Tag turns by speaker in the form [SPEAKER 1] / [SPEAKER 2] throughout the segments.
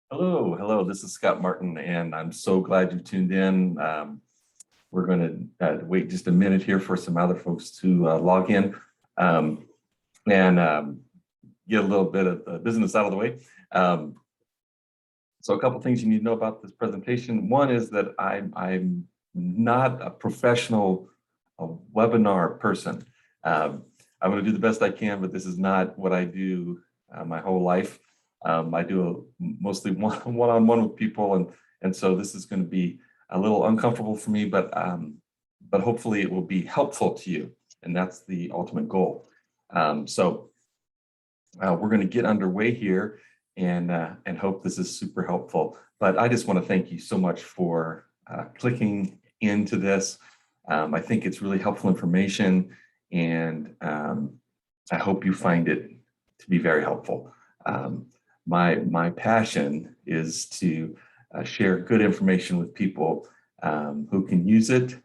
[SPEAKER 1] Hello. This is Scott Martin, and I'm so glad you tuned in. We're going to wait just a minute here for some other folks to log in um, and get a little bit of business out of the way. So a couple things you need to know about this presentation. One is that I'm not a professional webinar person. I'm going to do the best I can, but this is not what I do my whole life. I do mostly one-on-one with people, and so this is going to be a little uncomfortable for me, but hopefully it will be helpful to you, and that's the ultimate goal. So we're going to get underway here and hope this is super helpful. But I just want to thank you so much for clicking into this. I think it's really helpful information, and I hope you find it to be very helpful. My passion is to share good information with people who can use it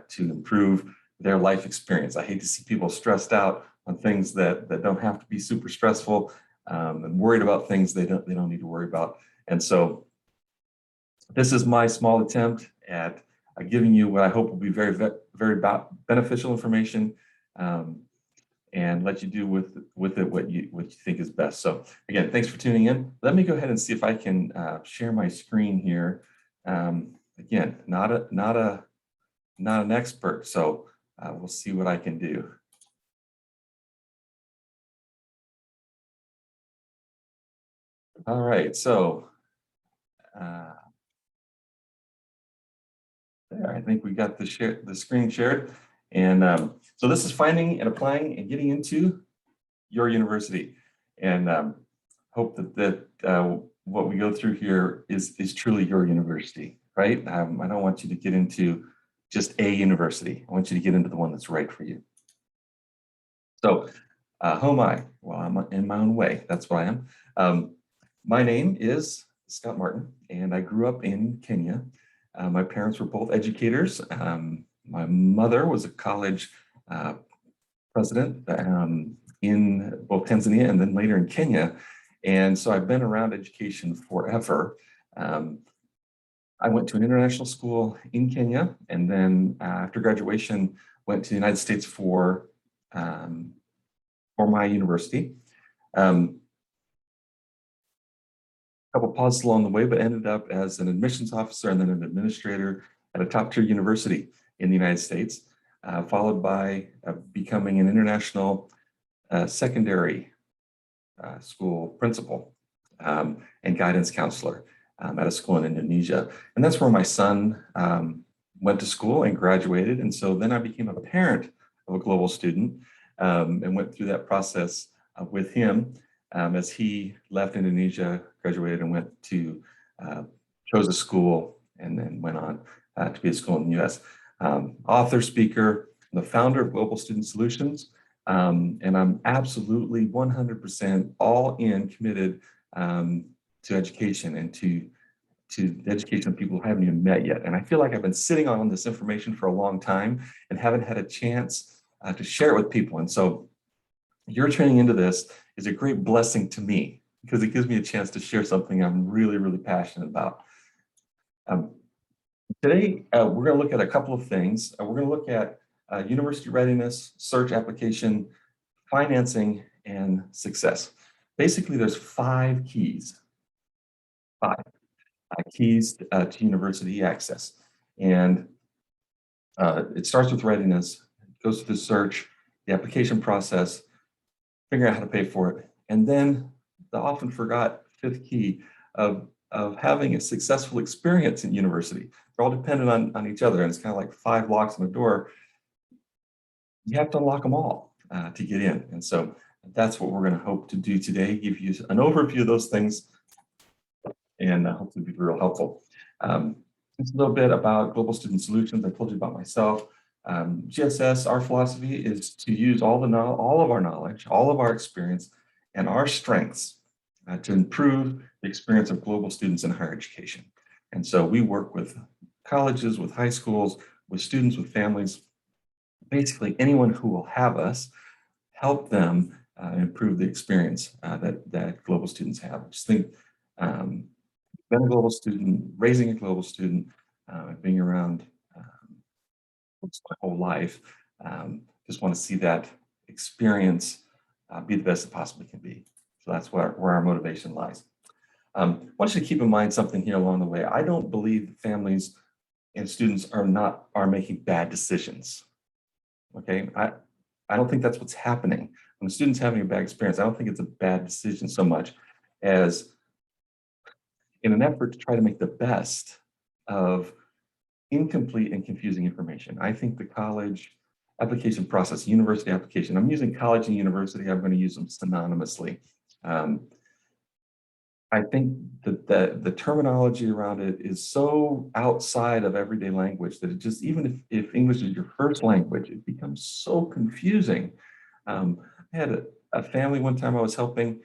[SPEAKER 1] to improve their life experience. I hate to see people stressed out on things that don't have to be super stressful, and worried about things they don't need to worry about. And so this is my small attempt at giving you what I hope will be very beneficial information, and let you do with it what you think is best. So again, thanks for tuning in. Let me go ahead and see if I can share my screen here. Again, not an expert, so we'll see what I can do. All right, so there, I think we got the screen shared. And so this is finding and applying and getting into your university. And hope that what we go through here is truly your university, right? I don't want you to get into just a university. I want you to get into the one that's right for you. So who am I? Well, I'm in my own way. That's what I am. My name is Scott Martin, and I grew up in Kenya. My parents were both educators. My mother was a college president in both Tanzania and then later in Kenya. And so I've been around education forever. I went to an international school in Kenya, and then after graduation, went to the United States for my university. Couple pauses along the way, but ended up as an admissions officer and then an administrator at a top-tier university in the United States, followed by becoming an international secondary school principal and guidance counselor at a school in Indonesia. And that's where my son went to school and graduated. And so then I became a parent of a global student and went through that process with him. As he left Indonesia, graduated, and went to chose a school, and then went on to be a school in the U.S. Author, speaker, the founder of Global Student Solutions, and I'm absolutely 100% all in committed to education and to the education of people who haven't even met yet. And I feel like I've been sitting on this information for a long time and haven't had a chance to share it with people. And so your tuning into this is a great blessing to me because it gives me a chance to share something I'm really passionate about. Today, we're going to look at a couple of things. We're going to look at university readiness, search application, financing, and success. Basically, there's five keys to university access. And it starts with readiness, goes through the search, the application process, figure out how to pay for it, and then the often forgot fifth key of having a successful experience in university. They're all dependent on each other, and it's kind of like 5 locks on the door. You have to unlock them all to get in. And so that's what we're going to hope to do today, give you an overview of those things, and hopefully be real helpful. Just a little bit about Global Student Solutions. I told you about myself. GSS, our philosophy is to use all of our knowledge, all of our experience, and our strengths to improve the experience of global students in higher education. And so we work with colleges, with high schools, with students, with families, basically anyone who will have us help them improve the experience that global students have. I just think been a global student, raising a global student, being around my whole life. Just want to see that experience be the best it possibly can be. So that's where our motivation lies. I want you to keep in mind something here along the way. I don't believe families and students are making bad decisions. Okay, I don't think that's what's happening. When a student's having a bad experience, I don't think it's a bad decision so much as in an effort to try to make the best of incomplete and confusing information. I think the college application process, university application, I'm using college and university, I'm going to use them synonymously. I think that the terminology around it is so outside of everyday language that it just, even if English is your first language, it becomes so confusing. I had a family one time I was helping.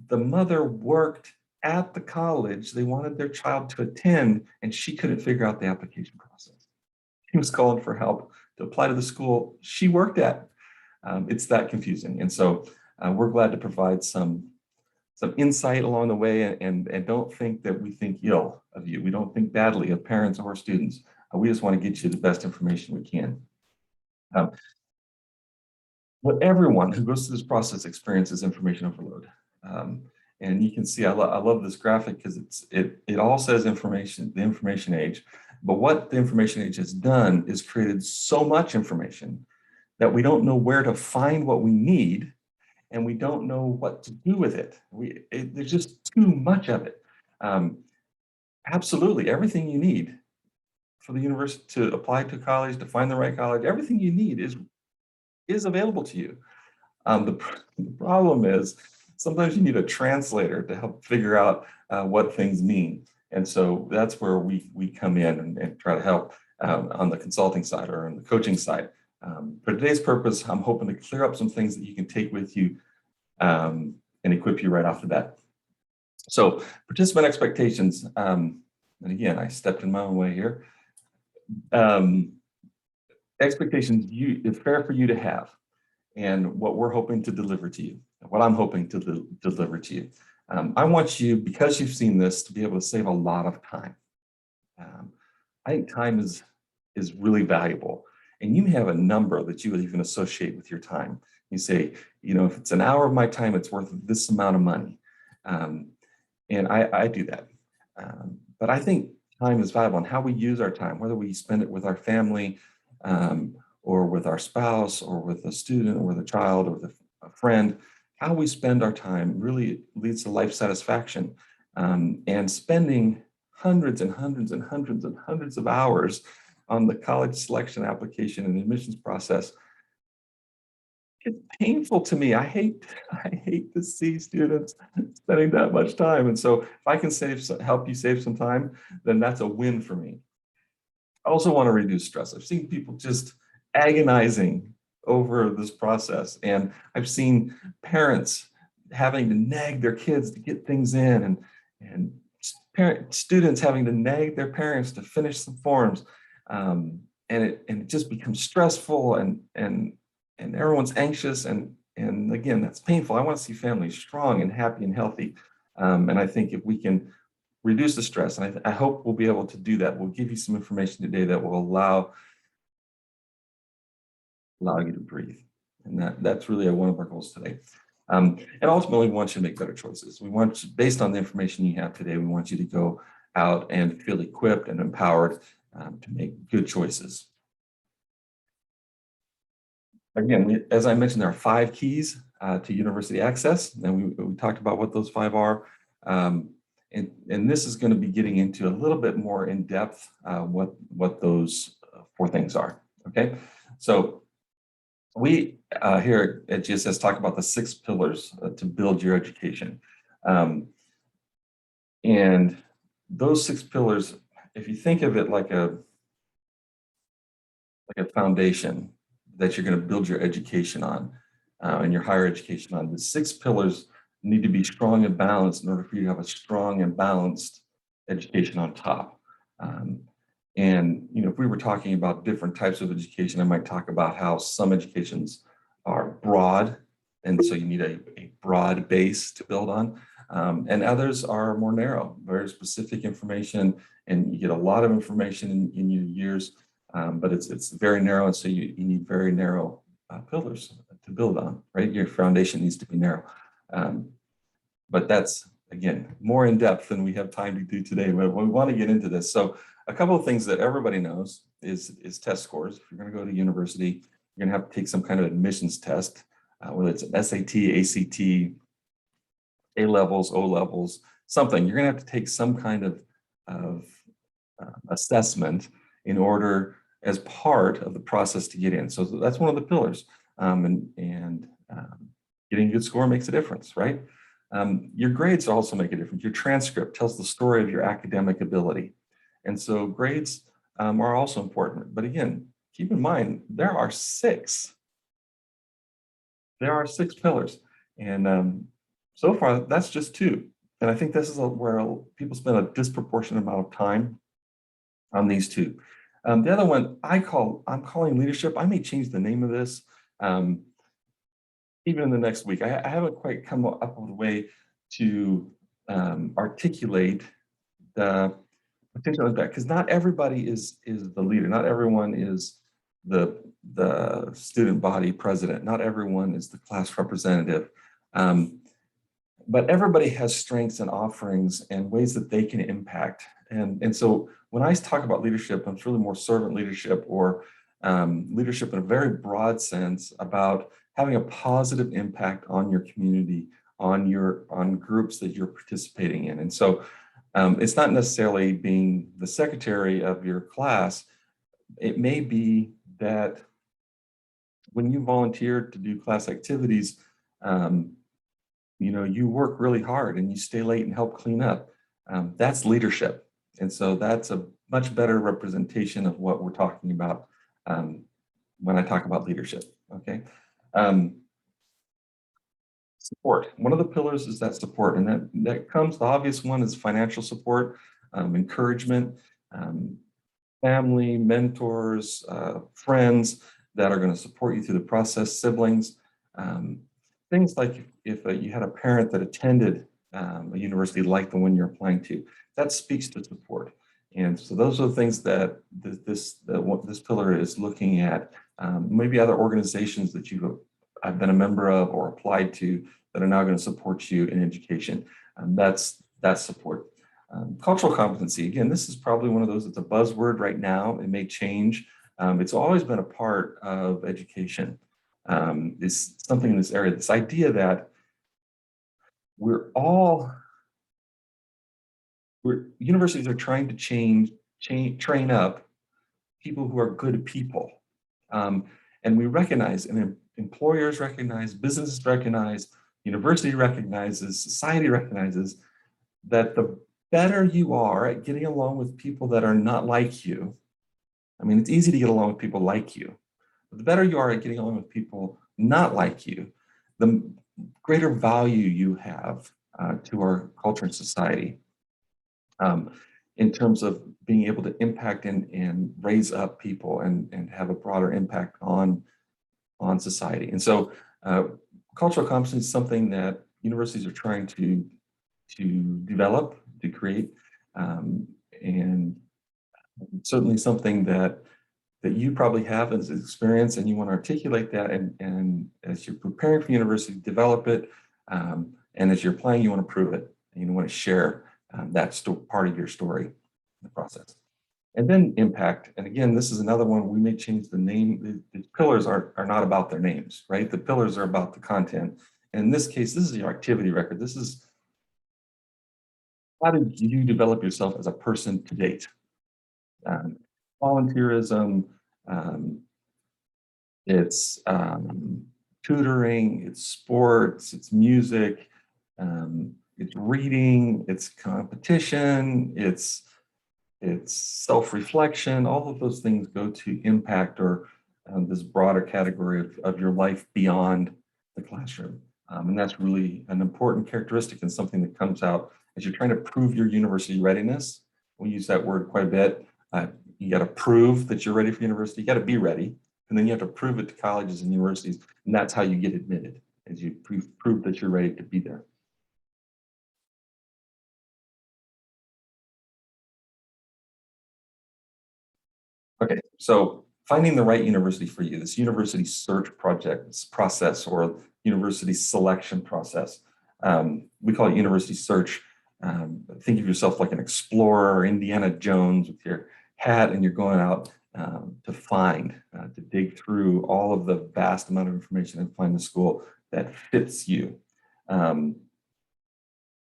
[SPEAKER 1] The mother worked at the college they wanted their child to attend, and she couldn't figure out the application process. She was calling for help to apply to the school she worked at. It's that confusing. And so we're glad to provide some insight along the way, and don't think that we think ill of you. We don't think badly of parents or students. We just want to get you the best information we can. What everyone who goes through this process experiences information overload. And you can see, I love this graphic because it all says information, the information age. But what the information age has done is created so much information that we don't know where to find what we need, and we don't know what to do with it. There's just too much of it. Absolutely, everything you need for the university to apply to college, to find the right college, everything you need is available to you. The problem is sometimes you need a translator to help figure out what things mean. And so that's where we come in and try to help on the consulting side or on the coaching side. For today's purpose, I'm hoping to clear up some things that you can take with you and equip you right off the bat. So participant expectations, and again, I stepped in my own way here. Expectations it's fair for you to have, and what we're hoping to deliver to you, what I'm hoping to deliver to you. I want you, because you've seen this, to be able to save a lot of time. I think time is really valuable, and you have a number that you would even associate with your time. You say, if it's an hour of my time, it's worth this amount of money. And I do that. But I think time is valuable, and how we use our time, whether we spend it with our family or with our spouse or with a student or with a child or with a friend, how we spend our time really leads to life satisfaction. And spending hundreds and hundreds and hundreds and hundreds of hours on the college selection application and admissions process, it's painful to me. I hate to see students spending that much time. And so if I can help you save some time, then that's a win for me. I also want to reduce stress. I've seen people just agonizing over this process. And I've seen parents having to nag their kids to get things in, and students having to nag their parents to finish some forms. And it just becomes stressful, and everyone's anxious. And again, that's painful. I want to see families strong and happy and healthy. And I think if we can reduce the stress, and I hope we'll be able to do that. We'll give you some information today that will allow you to breathe. And that's really one of our goals today. And ultimately, we want you to make better choices. We want you, based on the information you have today, we want you to go out and feel equipped and empowered to make good choices. Again, as I mentioned, there are 5 keys to university access, and we talked about what those 5 are. And this is going to be getting into a little bit more in depth what those 4 things are. Okay, so we here at GSS talk about the 6 pillars to build your education, and those 6 pillars, if you think of it like a foundation that you're going to build your education on and your higher education on, the 6 pillars need to be strong and balanced in order for you to have a strong and balanced education on top. And if we were talking about different types of education, I might talk about how some educations are broad, and so you need a broad base to build on. And others are more narrow, very specific information, and you get a lot of information in your years, but it's very narrow, and so you need very narrow pillars to build on, right? Your foundation needs to be narrow. But that's, again, more in depth than we have time to do today, but we want to get into this. So a couple of things that everybody knows is test scores. If you're going to go to university, you're going to have to take some kind of admissions test, whether it's an SAT, ACT, A levels, O levels, something. You're going to have to take some kind of assessment in order as part of the process to get in. So that's one of the pillars. Getting a good score makes a difference, right? Your grades also make a difference. Your transcript tells the story of your academic ability. And so grades are also important. But again, keep in mind, there are six pillars. And so far, that's just two. And I think this is where people spend a disproportionate amount of time on these two. The other one I'm calling leadership. I may change the name of this even in the next week. I haven't quite come up with a way to articulate the potential impact, because not everybody is the leader. Not everyone is the student body president. Not everyone is the class representative. But everybody has strengths and offerings and ways that they can impact. And so when I talk about leadership, it's really more servant leadership, or leadership in a very broad sense, about having a positive impact on your community, on groups that you're participating in. And so it's not necessarily being the secretary of your class. It may be that when you volunteer to do class activities, you work really hard and you stay late and help clean up. That's leadership. And so that's a much better representation of what we're talking about when I talk about leadership, okay? Support. One of the pillars is that support, and that comes, the obvious one is financial support, encouragement, family, mentors, friends that are going to support you through the process, siblings, things like if you had a parent that attended a university like the one you're applying to, that speaks to support. And so those are the things that this pillar is looking at. Maybe other organizations that I've been a member of or applied to that are now going to support you in education. That's support. Cultural competency, again, this is probably one of those that's a buzzword right now. It may change. It's always been a part of education. Is something in this area, this idea that universities are trying to train up people who are good people. And we recognize, and employers recognize, businesses recognize, university recognizes, society recognizes that the better you are at getting along with people that are not like you. I mean, it's easy to get along with people like you, but the better you are at getting along with people not like you, the greater value you have to our culture and society in terms of being able to impact and raise up people and have a broader impact on society. And so cultural competency is something that universities are trying to develop, to create, and certainly something that you probably have as experience, and you want to articulate that, and as you're preparing for university, develop it, and as you're applying, you want to prove it, and you want to share that part of your story in the process. And then impact, and again, this is another one, we may change the name. The pillars are not about their names, right? The pillars are about the content. And in this case, this is your activity record. This is, how did you develop yourself as a person to date? Volunteerism, it's tutoring, it's sports, it's music, it's reading, it's competition, it's self-reflection. All of those things go to impact or this broader category of your life beyond the classroom. And that's really an important characteristic and something that comes out as you're trying to prove your university readiness. We use that word quite a bit. You got to prove that you're ready for university. You got to be ready. And then you have to prove it to colleges and universities. And that's how you get admitted, as you prove that you're ready to be there. Okay, so finding the right university for you, this university search project process or university selection process. We call it university search. Think of yourself like an explorer, Indiana Jones with your hat, and you're going out to find, to dig through all of the vast amount of information and find the school that fits you. Um,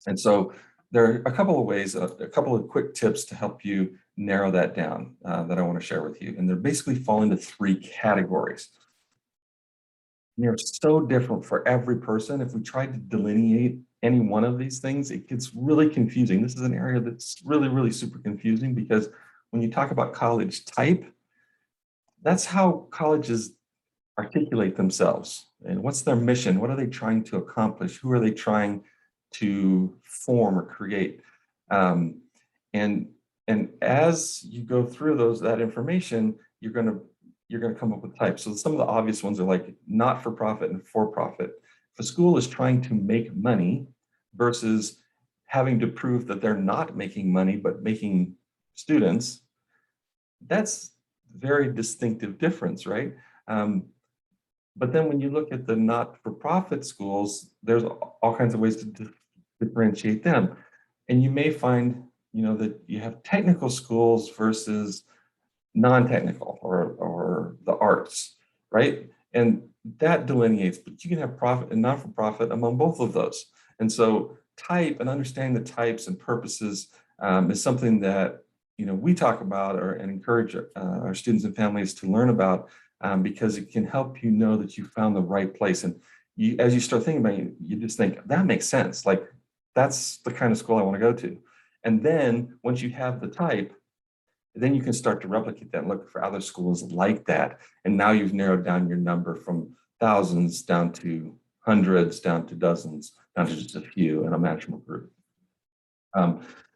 [SPEAKER 1] and so there are a couple of ways, a couple of quick tips to help you narrow that down that I want to share with you. And they're basically fall into three categories. And they're so different for every person. If we tried to delineate any one of these things, it gets really confusing. This is an area that's really, really super confusing because when you talk about college type, that's how colleges articulate themselves. And what's their mission? What are they trying to accomplish? Who are they trying to form or create? Um, and and as you go through that information, you're gonna come up with types. So some of the obvious ones are like not for profit and for profit. If a school is trying to make money versus having to prove that they're not making money but making students, that's very distinctive difference, right? Um, but then when you look at the not-for-profit schools, there's all kinds of ways to differentiate them. And you may find, that you have technical schools versus non-technical or the arts, right? And that delineates, but you can have profit and not-for-profit among both of those. And so type and understanding the types and purposes is something that we talk about and encourage our students and families to learn about because it can help you know that you found the right place. And as you start thinking about it, you just think that makes sense. Like that's the kind of school I want to go to. And then once you have the type, then you can start to replicate that and look for other schools like that. And now you've narrowed down your number from thousands down to hundreds, down to dozens, down to just a few in a manageable group.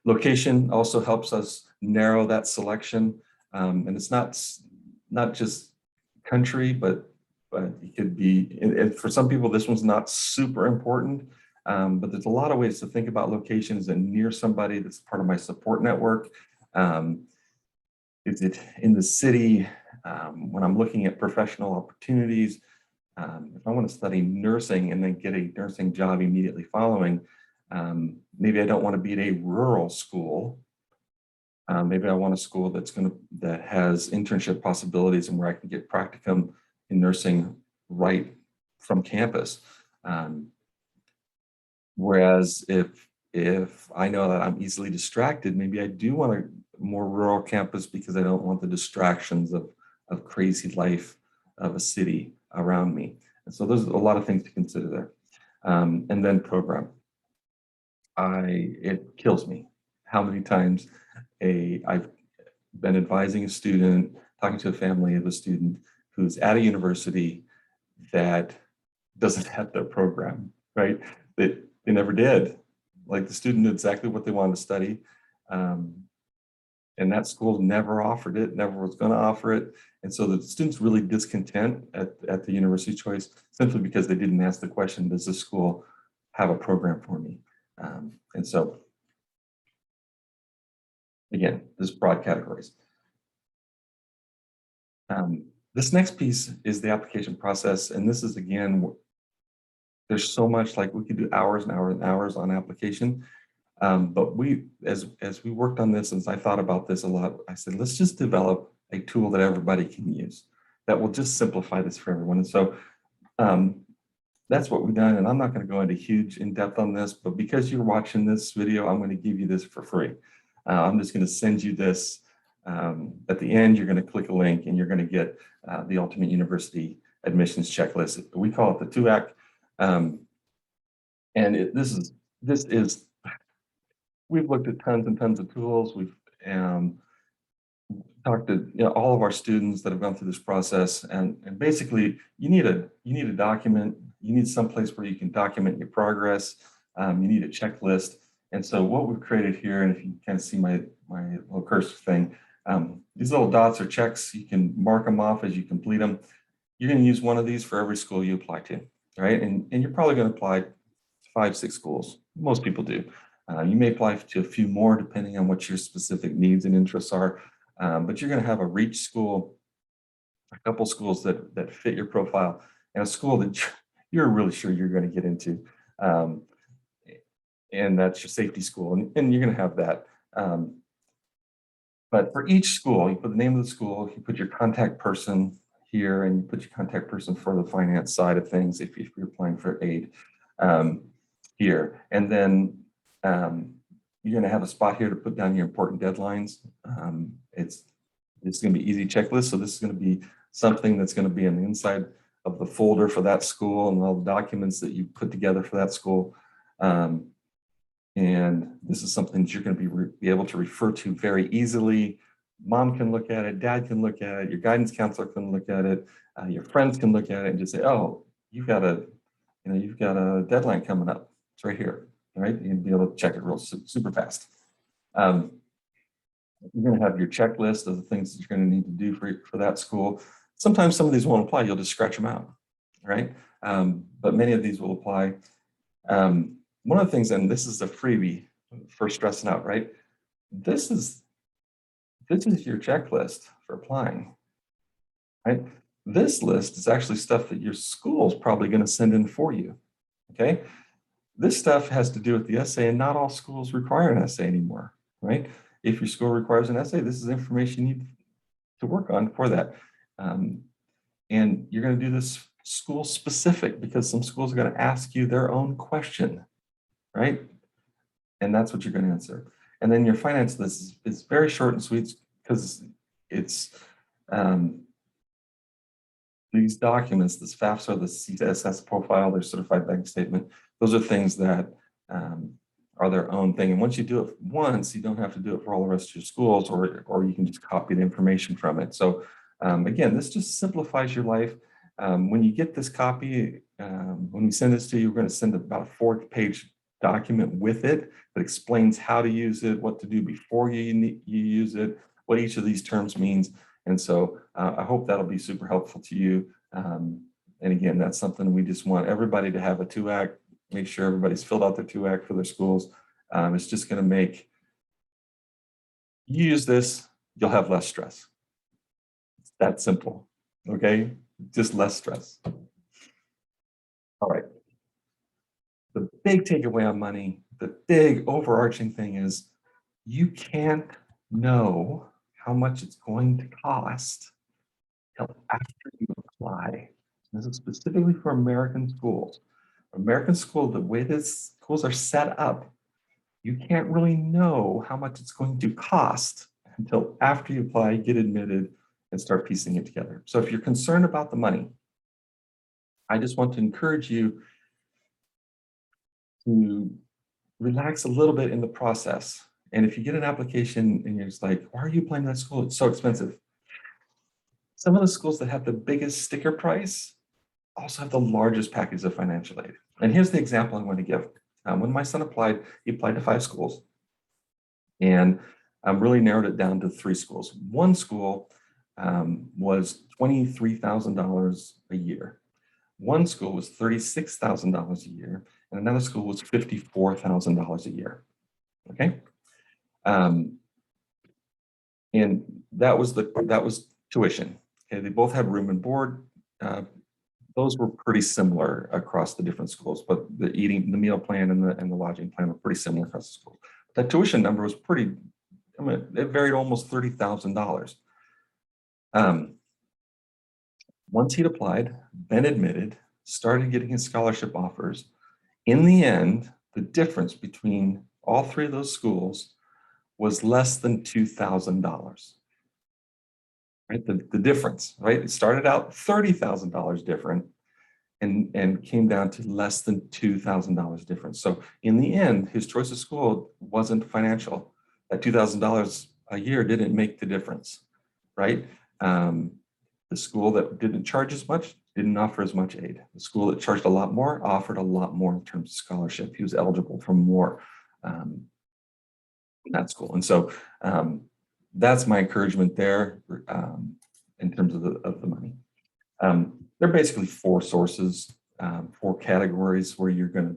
[SPEAKER 1] Location also helps us narrow that selection. And it's not just country, but it could be, and for some people, this one's not super important. But there's a lot of ways to think about locations and near somebody that's part of my support network. Is it in the city? When I'm looking at professional opportunities, if I want to study nursing and then get a nursing job immediately following, maybe I don't want to be at a rural school. Maybe I want a school that has internship possibilities and where I can get practicum in nursing right from campus. Whereas if I know that I'm easily distracted, maybe I do want a more rural campus because I don't want the distractions of crazy life of a city around me. And so there's a lot of things to consider there. And then program. It kills me how many times I've been advising a student, talking to a family of a student who's at a university that doesn't have their program, right? They never did. Like the student knew exactly what they wanted to study. And that school never offered it, never was going to offer it. And so the students really discontent at the university choice simply because they didn't ask the question, does this school have a program for me? And so, again, this broad categories. This next piece is the application process. And this is, again, there's so much, like we could do hours and hours and hours on application. But as we worked on this, and I thought about this a lot, I said, let's just develop a tool that everybody can use that will just simplify this for everyone. And so that's what we've done. And I'm not going to go into huge in depth on this, but because you're watching this video, I'm going to give you this for free. I'm just going to send you this. At the end, you're going to click a link and you're going to get the Ultimate University Admissions Checklist. We call it the TUAC. And this is we've looked at tons and tons of tools. We've talked to all of our students that have gone through this process, and basically you need a document. You need some place where you can document your progress. You need a checklist. And so what we've created here, and if you kind of see my little cursor thing, these little dots are checks. You can mark them off as you complete them. You're going to use one of these for every school you apply to, right? And you're probably going to apply to 5-6 schools. Most people do. You may apply to a few more depending on what your specific needs and interests are. But you're going to have a reach school, a couple schools that fit your profile, and a school that you're really sure you're going to get into. And that's your safety school, and you're going to have that. But for each school, you put the name of the school, you put your contact person here, and you put your contact person for the finance side of things if you're applying for aid here. And then you're going to have a spot here to put down your important deadlines. It's going to be easy checklist. So this is going to be something that's going to be on the inside of the folder for that school and all the documents that you put together for that school. And this is something that you're going to be able to refer to very easily. Mom can look at it, dad can look at it, your guidance counselor can look at it, your friends can look at it and just say, oh, you've got a deadline coming up. It's right here, right? You'll be able to check it real super fast. You're going to have your checklist of the things that you're going to need to do for that school. Sometimes some of these won't apply. You'll just scratch them out, right? But many of these will apply. One of the things, and this is a freebie for stressing out, right? This is your checklist for applying, right? This list is actually stuff that your school is probably going to send in for you, okay? This stuff has to do with the essay, and not all schools require an essay anymore, right? If your school requires an essay, this is information you need to work on for that. And you're going to do this school specific because some schools are going to ask you their own question, right? And that's what you're going to answer. And then your finance list is very short and sweet because it's these documents, this FAFSA, the CSS profile, their certified bank statement, those are things that are their own thing. And once you do it once, you don't have to do it for all the rest of your schools, or you can just copy the information from it. So again, this just simplifies your life. When you get this copy, when we send this to you, we're going to send about a 4-page document with it that explains how to use it, what to do before you use it, what each of these terms means. And so I hope that'll be super helpful to you. And again, that's something we just want everybody to have a 2-act, make sure everybody's filled out their 2-act for their schools. It's just going to make you use this, you'll have less stress. It's that simple, okay? Just less stress. All right. The big takeaway on money, the big overarching thing is you can't know how much it's going to cost until after you apply. This is specifically for American schools. American school, the way that schools are set up, you can't really know how much it's going to cost until after you apply, get admitted, and start piecing it together. So if you're concerned about the money, I just want to encourage you to relax a little bit in the process. And if you get an application and you're just like, why are you applying to that school? It's so expensive. Some of the schools that have the biggest sticker price also have the largest package of financial aid. And here's the example I'm going to give. When my son applied, he applied to 5 schools. And really narrowed it down to 3 schools. One school was $23,000 a year. One school was $36,000 a year, and another school was $54,000 a year. Okay, and that was tuition. Okay, they both had room and board. Those were pretty similar across the different schools, but the meal plan and the lodging plan were pretty similar across the schools. That tuition number was pretty. I mean, it varied almost $30,000. Once he'd applied, been admitted, started getting his scholarship offers, in the end, the difference between all 3 of those schools was less than $2,000. Right, the difference, right? It started out $30,000 different and came down to less than $2,000 difference. So in the end, his choice of school wasn't financial. That $2,000 a year didn't make the difference, right? The school that didn't charge as much didn't offer as much aid. The school that charged a lot more offered a lot more in terms of scholarship. He was eligible for more in that school. And so that's my encouragement there in terms of the money. There are basically 4 sources, 4 categories where you're going to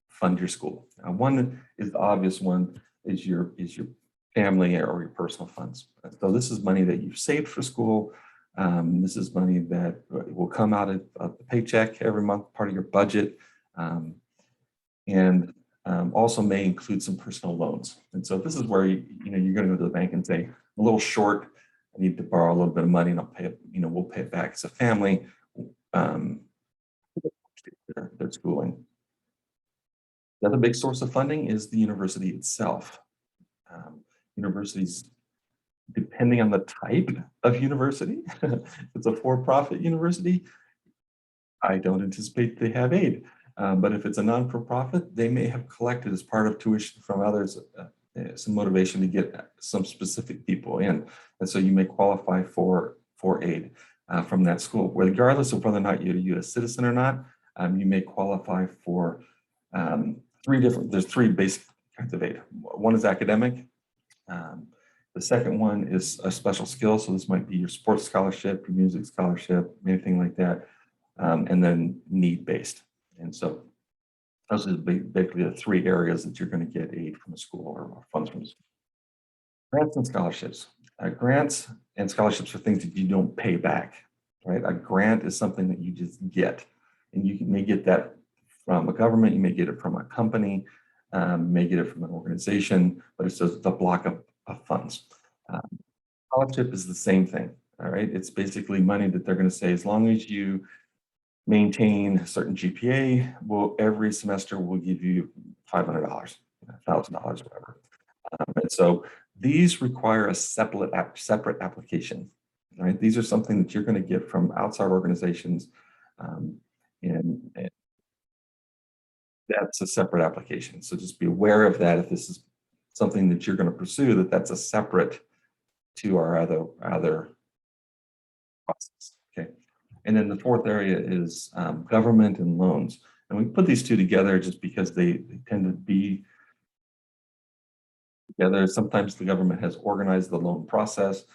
[SPEAKER 1] fund your school. One is the obvious one is your family or your personal funds. So this is money that you've saved for school. This is money that will come out of the paycheck every month, part of your budget, and also may include some personal loans. And so this is where you're going to go to the bank and say, I'm a little short, I need to borrow a little bit of money, and I'll pay it. We'll pay it back as a family. Their schooling. The other big source of funding is the university itself. Universities, depending on the type of university, if it's a for-profit university, I don't anticipate they have aid. But if it's a non-for-profit, they may have collected as part of tuition from others some motivation to get some specific people in. And so you may qualify for aid from that school. Regardless of whether or not you're a U.S. citizen or not, you may qualify for there's three basic kinds of aid. One is academic. The second one is a special skill. So this might be your sports scholarship, your music scholarship, anything like that. And then need-based. And so those are basically the three areas that you're going to get aid from a school or funds from a school. Grants and scholarships. Grants and scholarships are things that you don't pay back, right? A grant is something that you just get. And you may get that from a government, you may get it from a company, may get it from an organization, but it's just a block of funds. Scholarship is the same thing, all right? It's basically money that they're going to say, as long as you maintain a certain GPA, every semester we'll give you $500, $1,000, whatever. And so these require a separate application, right? These are something that you're going to get from outside organizations, and that's a separate application. So just be aware of that if this is something that you're going to pursue, that's a separate to our other process. Okay. And then the fourth area is government and loans. And we put these two together just because they tend to be together. Sometimes the government has organized the loan process.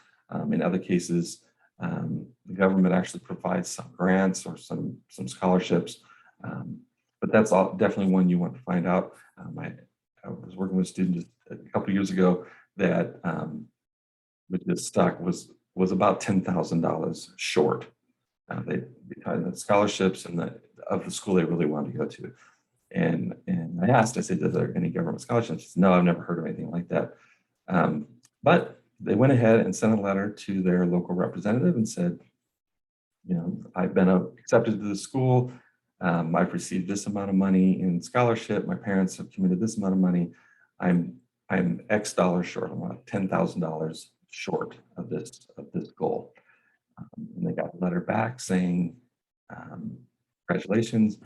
[SPEAKER 1] In other cases, the government actually provides some grants or some scholarships. But that's definitely one you want to find out. I was working with a student just a couple of years ago that with this stock was about $10,000 short. They had the scholarships and of the school they really wanted to go to. And I asked, I said, are there any government scholarships? She said, no, I've never heard of anything like that. But they went ahead and sent a letter to their local representative and said, I've been accepted to the school. I've received this amount of money in scholarship. My parents have committed this amount of money. I'm X dollars short. I'm about $10,000 short of this goal. And they got a letter back saying, congratulations.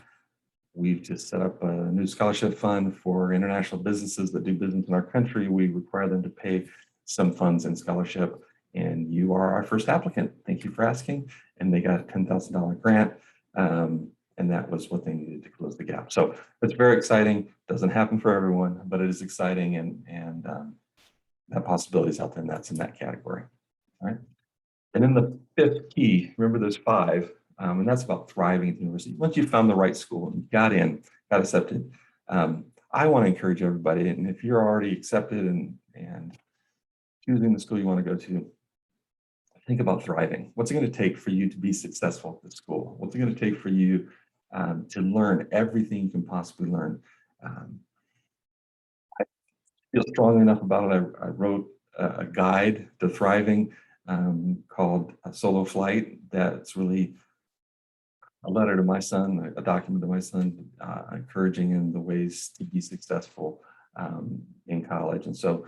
[SPEAKER 1] We've just set up a new scholarship fund for international businesses that do business in our country. We require them to pay some funds in scholarship, and you are our first applicant. Thank you for asking. And they got a $10,000 grant. And that was what they needed to close the gap. So it's very exciting. Doesn't happen for everyone, but it is exciting, and that possibility is out there, and that's in that category. All right. And then the fifth key, remember there's five, and that's about thriving at the university. Once you found the right school and you got accepted, I want to encourage everybody, and if you're already accepted and choosing the school you want to go to, think about thriving. What's it going to take for you to be successful at the school? What's it going to take for you to learn everything you can possibly learn? I feel strongly enough about it. I wrote a guide to thriving called Solo Flight. That's really a letter to my son, a document to my son, encouraging him the ways to be successful in college. And so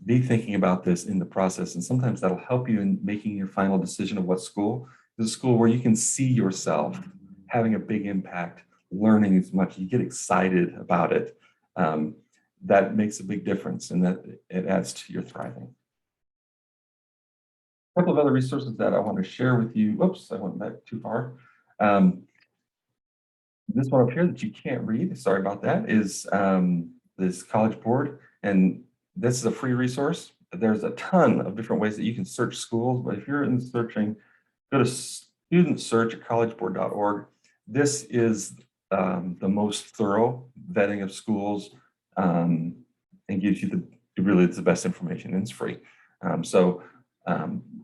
[SPEAKER 1] be thinking about this in the process, and sometimes that'll help you in making your final decision of what school. There's a school where you can see yourself having a big impact, learning as much, you get excited about it. That makes a big difference, and that it adds to your thriving. A couple of other resources that I want to share with you. Whoops, I went back too far. This one up here that you can't read, sorry about that, is this College Board. And this is a free resource. There's a ton of different ways that you can search schools, but if you're in searching, go to student search at collegeboard.org. This is the most thorough vetting of schools and gives you the really it's the best information and it's free.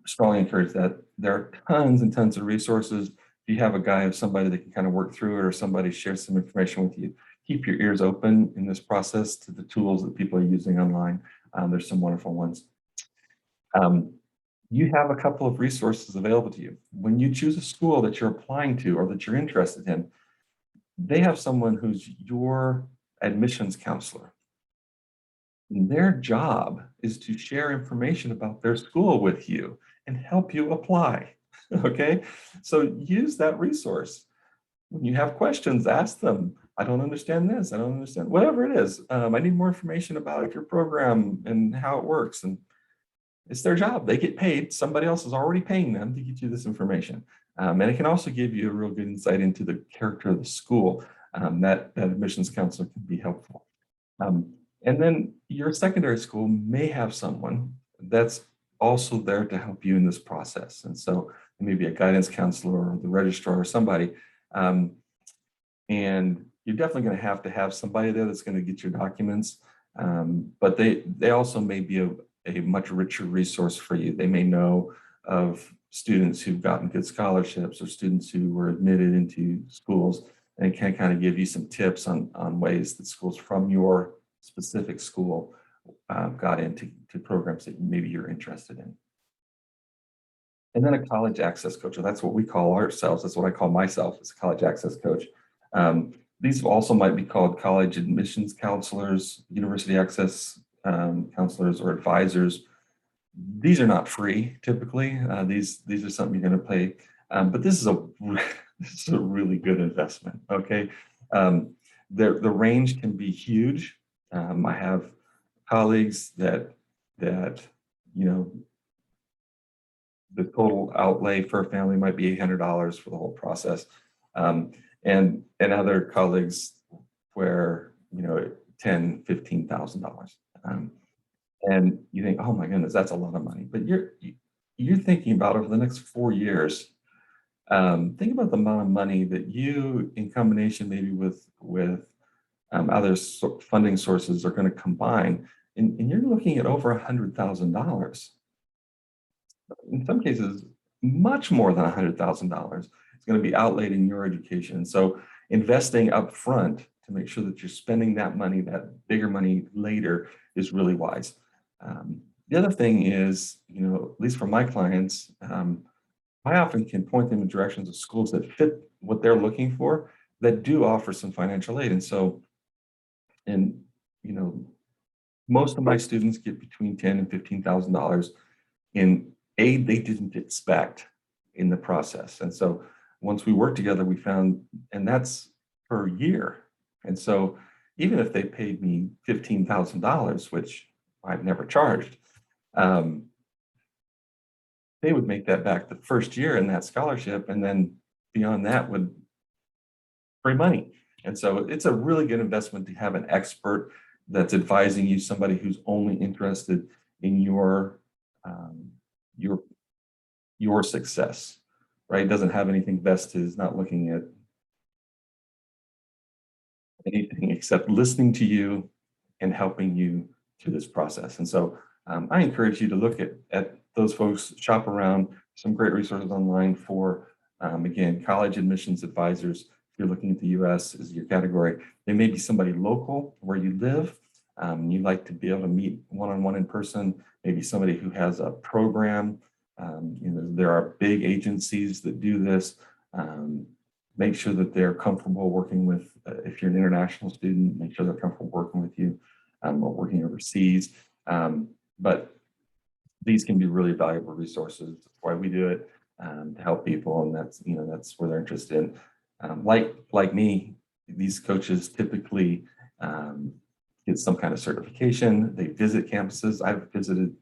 [SPEAKER 1] Strongly encourage that. There are tons and tons of resources. If you have a guy or somebody that can kind of work through it, or somebody share some information with you, keep your ears open in this process to the tools that people are using online. There's some wonderful ones. You have a couple of resources available to you. When you choose a school that you're applying to or that you're interested in, they have someone who's your admissions counselor. And their job is to share information about their school with you and help you apply. Okay, so use that resource. When you have questions, ask them. I don't understand this. I don't understand whatever it is. I need more information about your program and how it works. And it's their job. They get paid. Somebody else is already paying them to get you this information. And it can also give you a real good insight into the character of the school. That admissions counselor can be helpful. And then your secondary school may have someone that's also there to help you in this process. And so maybe a guidance counselor or the registrar or somebody. And you're definitely going to have somebody there that's going to get your documents. But they also may be a much richer resource for you. They may know of students who've gotten good scholarships or students who were admitted into schools, and can kind of give you some tips on ways that schools from your specific school got into programs that maybe you're interested in. And then a college access coach, or that's what we call ourselves. That's what I call myself, as a college access coach. These also might be called college admissions counselors, university access counselors, or advisors. These are not free typically. These are something you're going to pay, but this is a really good investment. Okay, the range can be huge. I have colleagues that you know, the total outlay for a family might be $800 for the whole process, and other colleagues where, you know, $10,000, $15,000. And you think, oh my goodness, that's a lot of money. But you're thinking about over the next 4 years. Think about the amount of money that you, in combination maybe with other funding sources, are going to combine, and you're looking at over $100,000. In some cases, much more than $100,000 is going to be outlaid in your education. So investing up front to make sure that you're spending that money, that bigger money later, is really wise. The other thing is, you know, at least for my clients, I often can point them in directions of schools that fit what they're looking for, that do offer some financial aid. And so, you know, most of my students get between $10,000 and $15,000 in aid they didn't expect in the process. And so once we worked together, we found, and that's per year. And so even if they paid me $15,000, which I've never charged, they would make that back the first year in that scholarship, and then beyond that would free money. And so it's a really good investment to have an expert that's advising you, somebody who's only interested in your success, right? Doesn't have anything vested, is not looking at anything except listening to you and helping you through this process. And so I encourage you to look at those folks, shop around. Some great resources online for, again, college admissions advisors. If you're looking at the US as your category, there may be somebody local where you live. You'd like to be able to meet one-on-one in person, maybe somebody who has a program. You know, there are big agencies that do this. Make sure that they're comfortable working with, if you're an international student, make sure they're comfortable working with you, or working overseas. But these can be really valuable resources. That's why we do it, to help people, and that's, you know, that's where they're interested in. Like me, these coaches typically get some kind of certification. They visit campuses. I've visited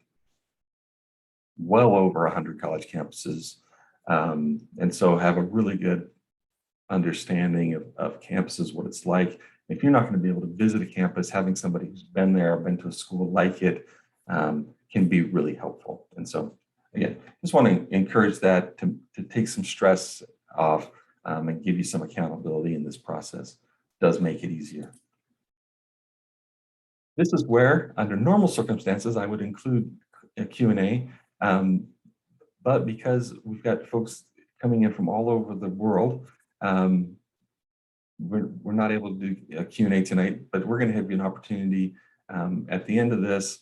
[SPEAKER 1] well over 100 college campuses, and so have a really good understanding of campuses, what it's like. If you're not going to be able to visit a campus, having somebody who's been there, been to a school like it, can be really helpful. And so, again, just want to encourage that to take some stress off, and give you some accountability in this process. It does make it easier. This is where, under normal circumstances, I would include a Q&A. But because we've got folks coming in from all over the world, we're not able to do a Q&A tonight, but we're going to have you an opportunity at the end of this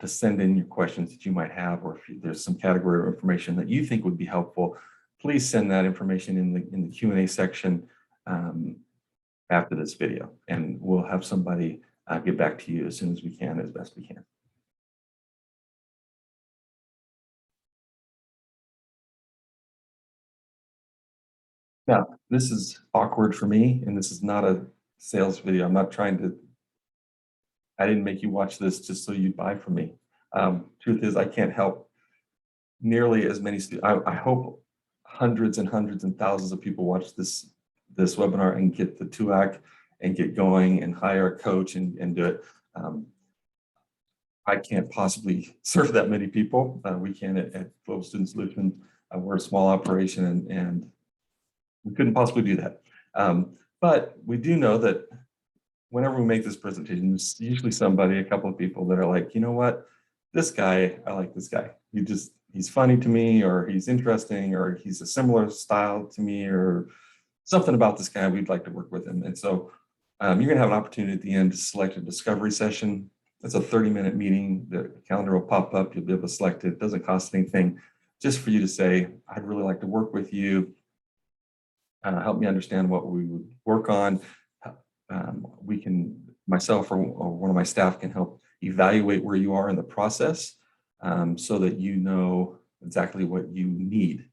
[SPEAKER 1] to send in your questions that you might have, or if there's some category of information that you think would be helpful, please send that information in the Q&A section after this video, and we'll have somebody get back to you as soon as we can, as best we can. Now, this is awkward for me, and this is not a sales video. I'm not trying to, I didn't make you watch this just so you'd buy from me. Truth is, I can't help nearly as many students. I hope hundreds and hundreds and thousands of people watch this webinar and get the TUAC and get going and hire a coach and do it. I can't possibly serve that many people. We can at Global Student Solutions. We're a small operation, and we couldn't possibly do that. But we do know that whenever we make this presentation, there's usually somebody, a couple of people that are like, you know what, this guy, I like this guy. He's funny to me, or he's interesting, or he's a similar style to me, or something about this guy, we'd like to work with him. And so you're gonna have an opportunity at the end to select a discovery session. That's a 30-minute meeting. The calendar will pop up. You'll be able to select it. It doesn't cost anything, just for you to say, I'd really like to work with you. Help me understand what we would work on. We can, myself or one of my staff can help evaluate where you are in the process, so that you know exactly what you need.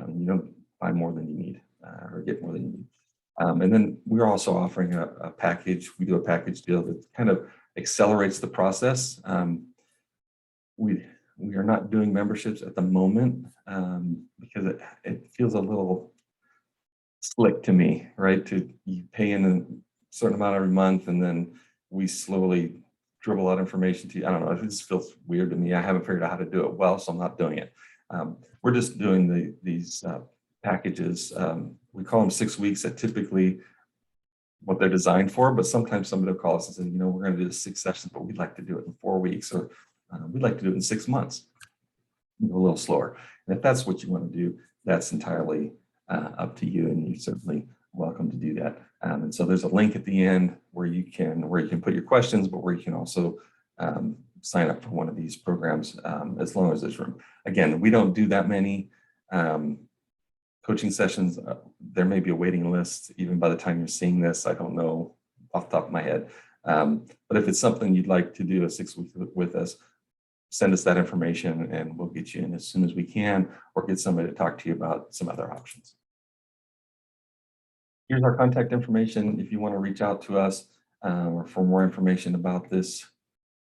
[SPEAKER 1] You don't buy more than you need, or get more than you need. And then we're also offering a package. We do a package deal that kind of accelerates the process. We are not doing memberships at the moment because it feels a little slick to me, right? You pay in a certain amount every month, and then we slowly dribble out information to you. I don't know, it just feels weird to me. I haven't figured out how to do it well, so I'm not doing it. We're just doing these packages. We call them 6 weeks. That typically what they're designed for, but sometimes somebody will call us and say, you know, we're going to do 6 sessions, but we'd like to do it in 4 weeks, or we'd like to do it in 6 months, a little slower. And if that's what you want to do, that's entirely up to you, and you're certainly welcome to do that. And so there's a link at the end where you can put your questions, but where you can also sign up for one of these programs as long as there's room. Again, we don't do that many coaching sessions. There may be a waiting list even by the time you're seeing this. I don't know off the top of my head. But if it's something you'd like to do a 6 week with us, send us that information and we'll get you in as soon as we can, or get somebody to talk to you about some other options. Here's our contact information if you want to reach out to us or for more information about this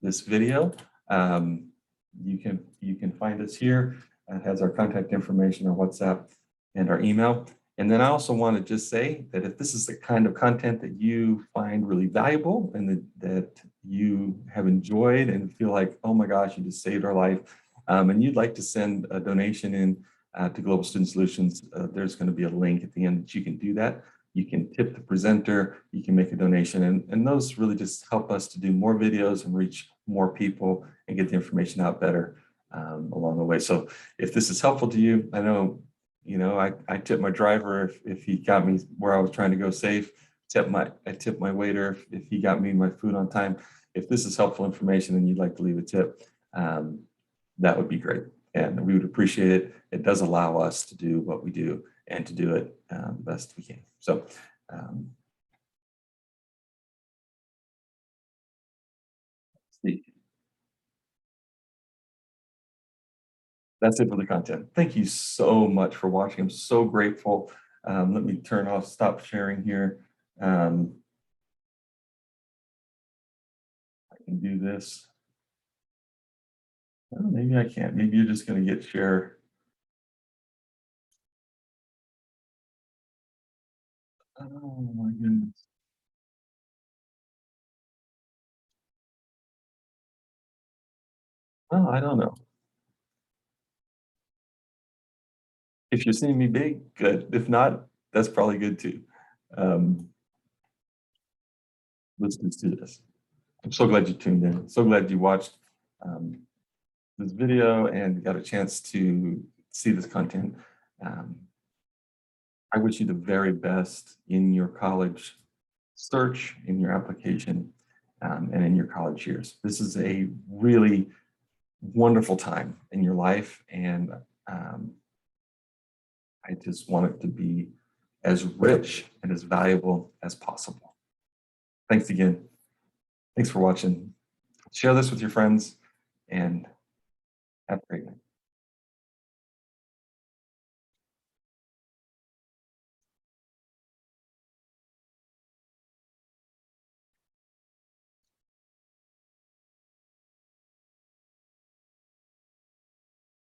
[SPEAKER 1] video. You can find us here. It has our contact information, our WhatsApp, and our email. And then I also want to just say that if this is the kind of content that you find really valuable and that you have enjoyed and feel like, oh my gosh, you just saved our life, and you'd like to send a donation in to Global Student Solutions, there's going to be a link at the end that you can do that. You can tip the presenter, you can make a donation, and those really just help us to do more videos and reach more people and get the information out better along the way. So if this is helpful to you, I know, you know, I tip my driver if he got me where I was trying to go safe. I tip my waiter if he got me my food on time. If this is helpful information and you'd like to leave a tip, that would be great. And we would appreciate it. It does allow us to do what we do and to do it the best we can. So that's it for the content. Thank you so much for watching. I'm so grateful. Let me stop sharing here. I can do this. Oh, maybe I can't. Maybe you're just going to get share. Oh my goodness. Oh, I don't know. If you're seeing me big, good. If not, that's probably good too. Let's do this. I'm so glad you tuned in. So glad you watched this video and got a chance to see this content. I wish you the very best in your college search, in your application, and in your college years. This is a really wonderful time in your life, and I just want it to be as rich and as valuable as possible. Thanks again. Thanks for watching. Share this with your friends, and have a great night.